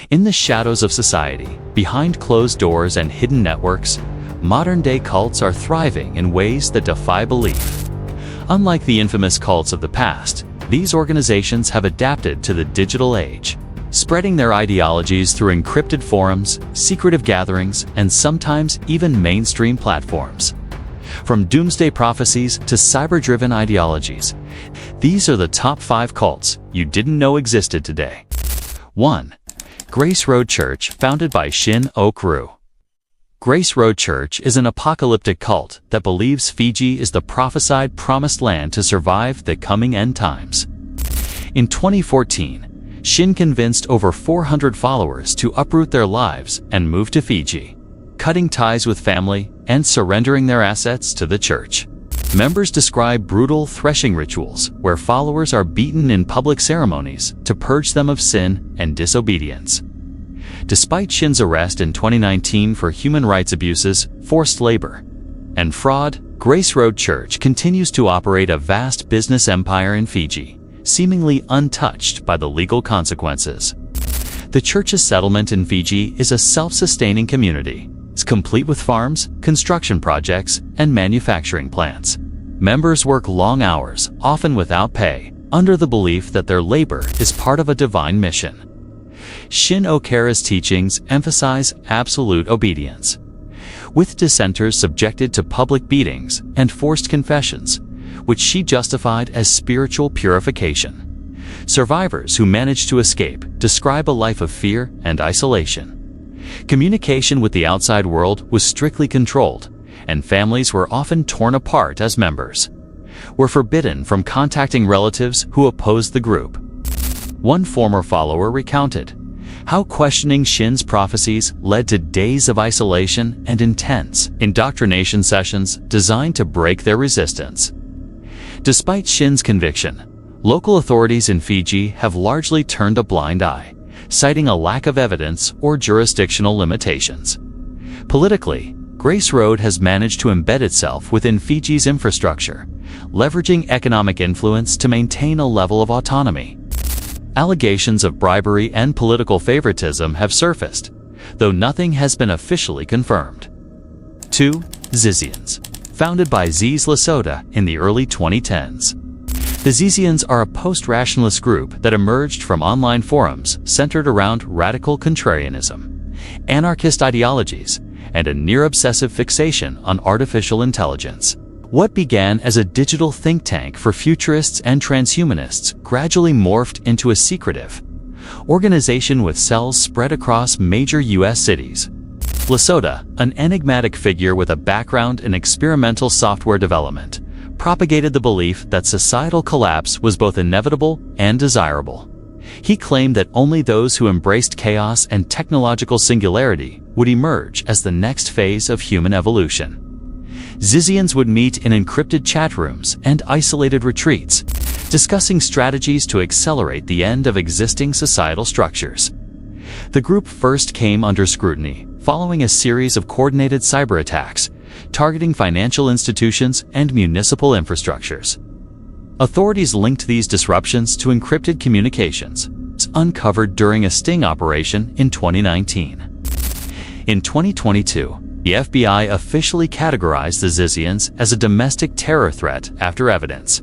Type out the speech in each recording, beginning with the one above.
In the shadows of society, behind closed doors and hidden networks, modern-day cults are thriving in ways that defy belief. Unlike the infamous cults of the past, these organizations have adapted to the digital age, spreading their ideologies through encrypted forums, secretive gatherings, and sometimes even mainstream platforms. From doomsday prophecies to cyber-driven ideologies, these are the top 5 cults you didn't know existed today. 1. Grace Road Church, founded by Shin Ok-ru. Grace Road Church is an apocalyptic cult that believes Fiji is the prophesied promised land to survive the coming end times. In 2014, Shin convinced over 400 followers to uproot their lives and move to Fiji, cutting ties with family and surrendering their assets to the church. Members describe brutal threshing rituals where followers are beaten in public ceremonies to purge them of sin and disobedience. Despite Shin's arrest in 2019 for human rights abuses, forced labor, and fraud, Grace Road Church continues to operate a vast business empire in Fiji, seemingly untouched by the legal consequences. The church's settlement in Fiji is a self-sustaining community. It's complete with farms, construction projects, and manufacturing plants. Members work long hours, often without pay, under the belief that their labor is part of a divine mission. Shin Ok-ru's teachings emphasize absolute obedience, with dissenters subjected to public beatings and forced confessions, which she justified as spiritual purification. Survivors who managed to escape describe a life of fear and isolation. Communication with the outside world was strictly controlled, and families were often torn apart as members were forbidden from contacting relatives who opposed the group. One former follower recounted how questioning Shin's prophecies led to days of isolation and intense indoctrination sessions designed to break their resistance. Despite Shin's conviction, local authorities in Fiji have largely turned a blind eye, citing a lack of evidence or jurisdictional limitations. Politically, Grace Road has managed to embed itself within Fiji's infrastructure, leveraging economic influence to maintain a level of autonomy. Allegations of bribery and political favoritism have surfaced, though nothing has been officially confirmed. 2. Zizians, founded by Ziz Lasota in the early 2010s. The Zizians are a post-rationalist group that emerged from online forums centered around radical contrarianism, anarchist ideologies, and a near-obsessive fixation on artificial intelligence. What began as a digital think tank for futurists and transhumanists gradually morphed into a secretive organization with cells spread across major U.S. cities. Lasota, an enigmatic figure with a background in experimental software development, propagated the belief that societal collapse was both inevitable and desirable. He claimed that only those who embraced chaos and technological singularity would emerge as the next phase of human evolution. Zizians would meet in encrypted chat rooms and isolated retreats, discussing strategies to accelerate the end of existing societal structures. The group first came under scrutiny following a series of coordinated cyber attacks targeting financial institutions and municipal infrastructures. Authorities linked these disruptions to encrypted communications, uncovered during a sting operation in 2019. In 2022, the FBI officially categorized the Zizians as a domestic terror threat after evidence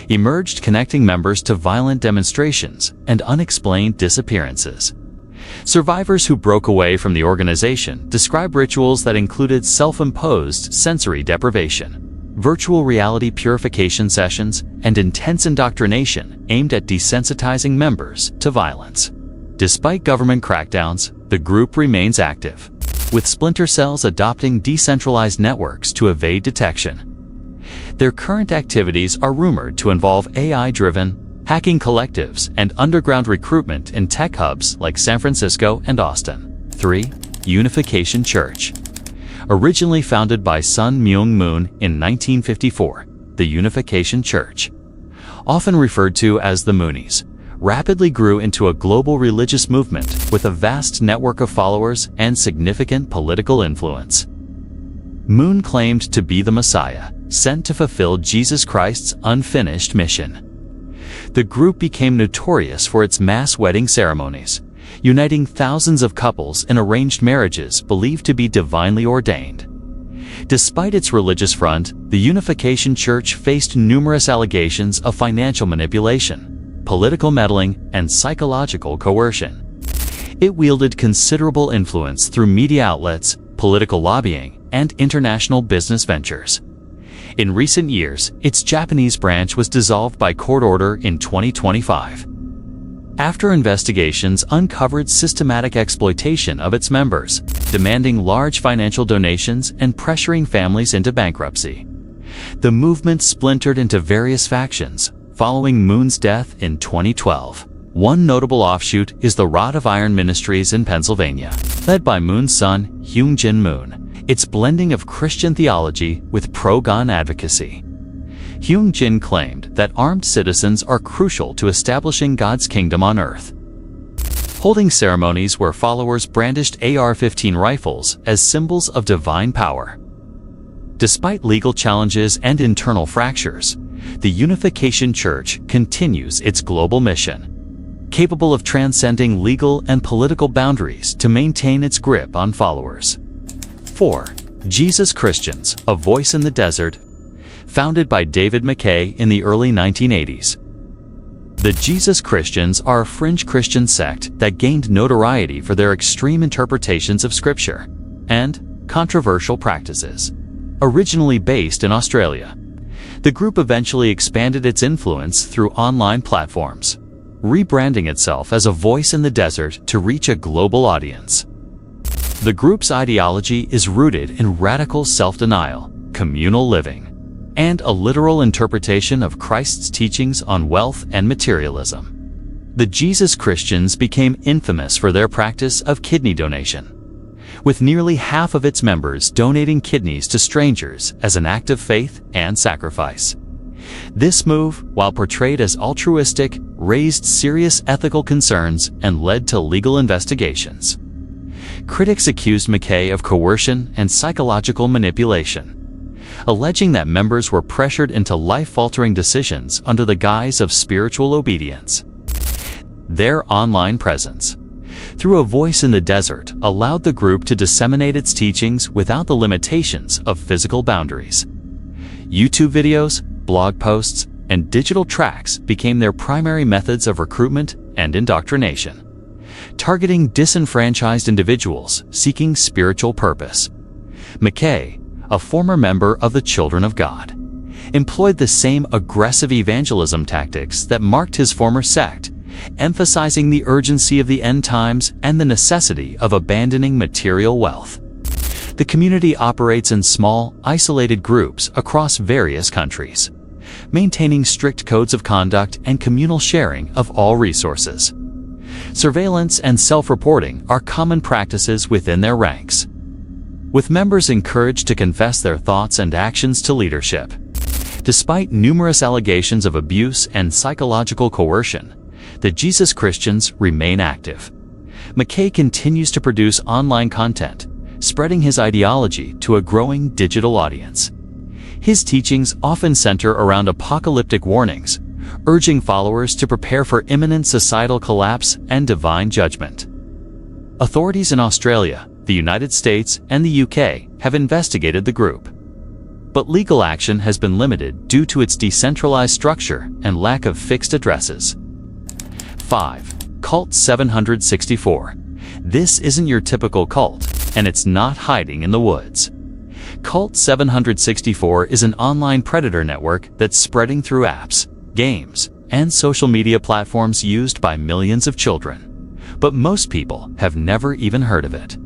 emerged connecting members to violent demonstrations and unexplained disappearances. Survivors who broke away from the organization describe rituals that included self-imposed sensory deprivation, virtual reality purification sessions, and intense indoctrination aimed at desensitizing members to violence. Despite government crackdowns, the group remains active, with splinter cells adopting decentralized networks to evade detection. Their current activities are rumored to involve AI-driven hacking collectives and underground recruitment in tech hubs like San Francisco and Austin. 3. Unification Church. Originally founded by Sun Myung Moon in 1954, the Unification Church, often referred to as the Moonies, rapidly grew into a global religious movement with a vast network of followers and significant political influence. Moon claimed to be the Messiah, sent to fulfill Jesus Christ's unfinished mission. The group became notorious for its mass wedding ceremonies, uniting thousands of couples in arranged marriages believed to be divinely ordained. Despite its religious front, the Unification Church faced numerous allegations of financial manipulation, political meddling, and psychological coercion. It wielded considerable influence through media outlets, political lobbying, and international business ventures. In recent years, its Japanese branch was dissolved by court order in 2025. After investigations uncovered systematic exploitation of its members, demanding large financial donations and pressuring families into bankruptcy. The movement splintered into various factions, following Moon's death in 2012. One notable offshoot is the Rod of Iron Ministries in Pennsylvania, led by Moon's son, Hyung-jin Moon. Its blending of Christian theology with pro-gun advocacy. Hyung-jin claimed that armed citizens are crucial to establishing God's kingdom on earth, holding ceremonies where followers brandished AR-15 rifles as symbols of divine power. Despite legal challenges and internal fractures, the Unification Church continues its global mission, capable of transcending legal and political boundaries to maintain its grip on followers. 4. Jesus Christians, a Voice in the Desert. Founded by David McKay in the early 1980s. The Jesus Christians are a fringe Christian sect that gained notoriety for their extreme interpretations of Scripture and controversial practices. Originally based in Australia, the group eventually expanded its influence through online platforms, rebranding itself as a voice in the desert to reach a global audience. The group's ideology is rooted in radical self-denial, communal living, and a literal interpretation of Christ's teachings on wealth and materialism. The Jesus Christians became infamous for their practice of kidney donation, with nearly half of its members donating kidneys to strangers as an act of faith and sacrifice. This move, while portrayed as altruistic, raised serious ethical concerns and led to legal investigations. Critics accused McKay of coercion and psychological manipulation, alleging that members were pressured into life-altering decisions under the guise of spiritual obedience. Their online presence, through a voice in the desert, allowed the group to disseminate its teachings without the limitations of physical boundaries. YouTube videos, blog posts, and digital tracts became their primary methods of recruitment and indoctrination, targeting disenfranchised individuals seeking spiritual purpose. McKay, a former member of the Children of God, employed the same aggressive evangelism tactics that marked his former sect, emphasizing the urgency of the end times and the necessity of abandoning material wealth. The community operates in small, isolated groups across various countries, maintaining strict codes of conduct and communal sharing of all resources. Surveillance and self-reporting are common practices within their ranks, with members encouraged to confess their thoughts and actions to leadership. Despite numerous allegations of abuse and psychological coercion, the Jesus Christians remain active. McKay continues to produce online content, spreading his ideology to a growing digital audience. His teachings often center around apocalyptic warnings, urging followers to prepare for imminent societal collapse and divine judgment. Authorities in Australia, the United States, and the UK have investigated the group, but legal action has been limited due to its decentralized structure and lack of fixed addresses. 5. Cult 764. This isn't your typical cult, and it's not hiding in the woods. Cult 764 is an online predator network that's spreading through apps, games, and social media platforms used by millions of children, but most people have never even heard of it.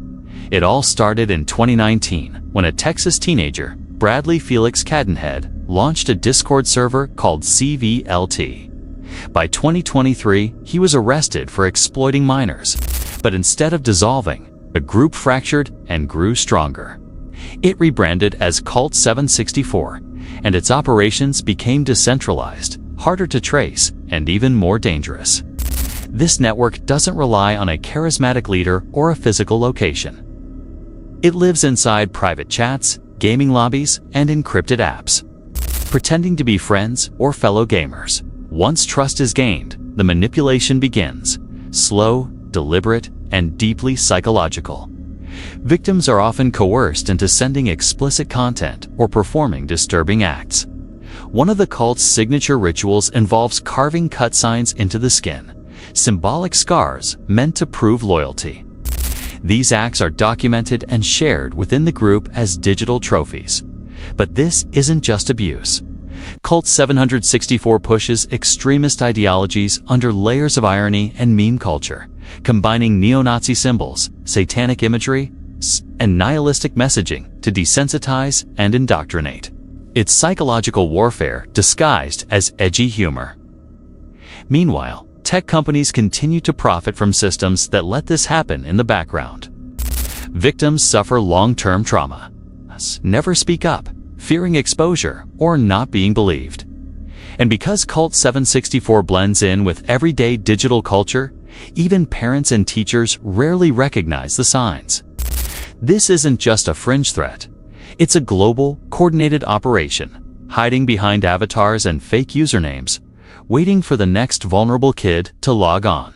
It all started in 2019 when a Texas teenager, Bradley Felix Cadenhead, launched a Discord server called CVLT. By 2023, he was arrested for exploiting minors, but instead of dissolving, the group fractured and grew stronger. It rebranded as Cult 764, and its operations became decentralized, harder to trace, and even more dangerous. This network doesn't rely on a charismatic leader or a physical location. It lives inside private chats, gaming lobbies, and encrypted apps, pretending to be friends or fellow gamers. Once trust is gained, the manipulation begins. Slow, deliberate and deeply psychological. Victims are often coerced into sending explicit content or performing disturbing acts. One of the cult's signature rituals involves carving cut signs into the skin, symbolic scars meant to prove loyalty. These acts are documented and shared within the group as digital trophies. But this isn't just abuse. Cult 764 pushes extremist ideologies under layers of irony and meme culture, combining neo-Nazi symbols, satanic imagery, and nihilistic messaging to desensitize and indoctrinate. It's psychological warfare disguised as edgy humor. Meanwhile, tech companies continue to profit from systems that let this happen in the background. Victims suffer long-term trauma, never speak up, fearing exposure or not being believed. And because Cult 764 blends in with everyday digital culture, even parents and teachers rarely recognize the signs. This isn't just a fringe threat. It's a global, coordinated operation, hiding behind avatars and fake usernames, waiting for the next vulnerable kid to log on.